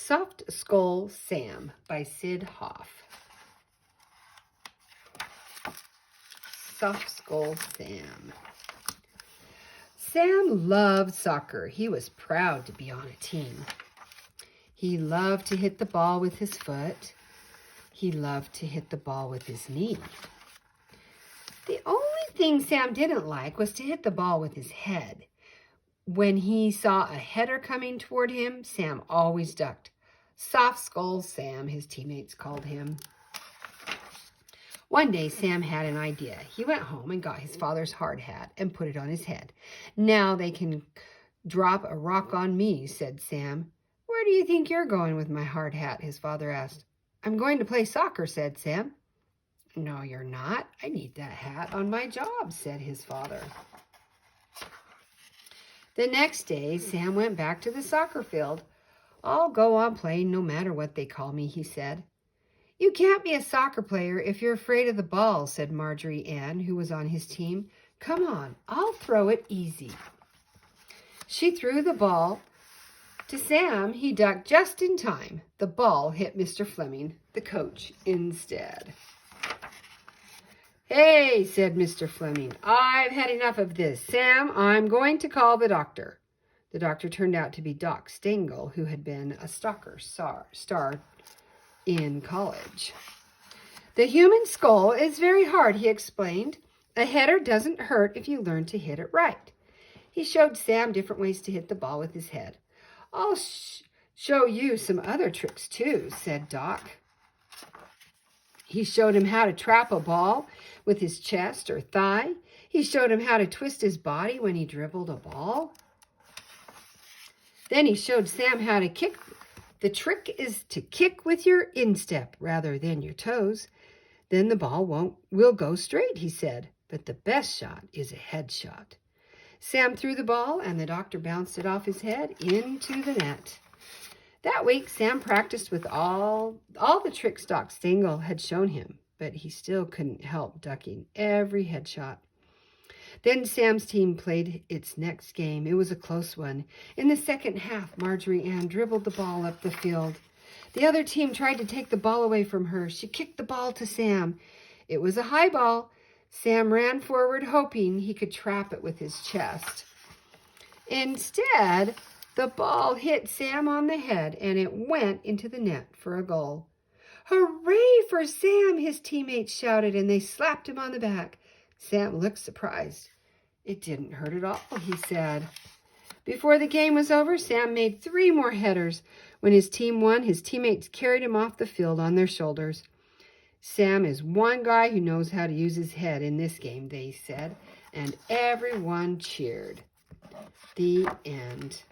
Soft Skull Sam by Sid Hoff. Soft Skull Sam. Sam loved soccer. He was proud to be on a team. He loved to hit the ball with his foot. He loved to hit the ball with his knee. The only thing Sam didn't like was to hit the ball with his head. When he saw a header coming toward him, Sam always ducked. Soft Skull Sam, his teammates called him. One day, Sam had an idea. He went home and got his father's hard hat and put it on his head. "Now they can drop a rock on me," said Sam. "Where do you think you're going with my hard hat?" his father asked. "I'm going to play soccer," said Sam. "No, you're not. I need that hat on my job," said his father. The next day, Sam went back to the soccer field. "I'll go on playing no matter what they call me," he said. "You can't be a soccer player if you're afraid of the ball," said Marjorie Ann, who was on his team. "Come on, I'll throw it easy." She threw the ball to Sam. He ducked just in time. The ball hit Mr. Fleming, the coach, instead. "Hey," said Mr. Fleming, "I've had enough of this. Sam, I'm going to call the doctor." The doctor turned out to be Doc Stengel, who had been a star in college. "The human skull is very hard," he explained. "A header doesn't hurt if you learn to hit it right." He showed Sam different ways to hit the ball with his head. "I'll show you some other tricks too," said Doc. He showed him how to trap a ball with his chest or thigh. He showed him how to twist his body when he dribbled a ball. Then he showed Sam how to kick. "The trick is to kick with your instep rather than your toes. Then the ball will go straight," he said. "But the best shot is a head shot." Sam threw the ball, and the doctor bounced it off his head into the net. That week, Sam practiced with all the tricks Doc Stengel had shown him, but he still couldn't help ducking every headshot. Then Sam's team played its next game. It was a close one. In the second half, Marjorie Ann dribbled the ball up the field. The other team tried to take the ball away from her. She kicked the ball to Sam. It was a high ball. Sam ran forward, hoping he could trap it with his chest. Instead, the ball hit Sam on the head, and it went into the net for a goal. "Hooray for Sam!" his teammates shouted, and they slapped him on the back. Sam looked surprised. "It didn't hurt at all," he said. Before the game was over, Sam made 3 more headers. When his team won, his teammates carried him off the field on their shoulders. "Sam is one guy who knows how to use his head in this game," they said, and everyone cheered. The end.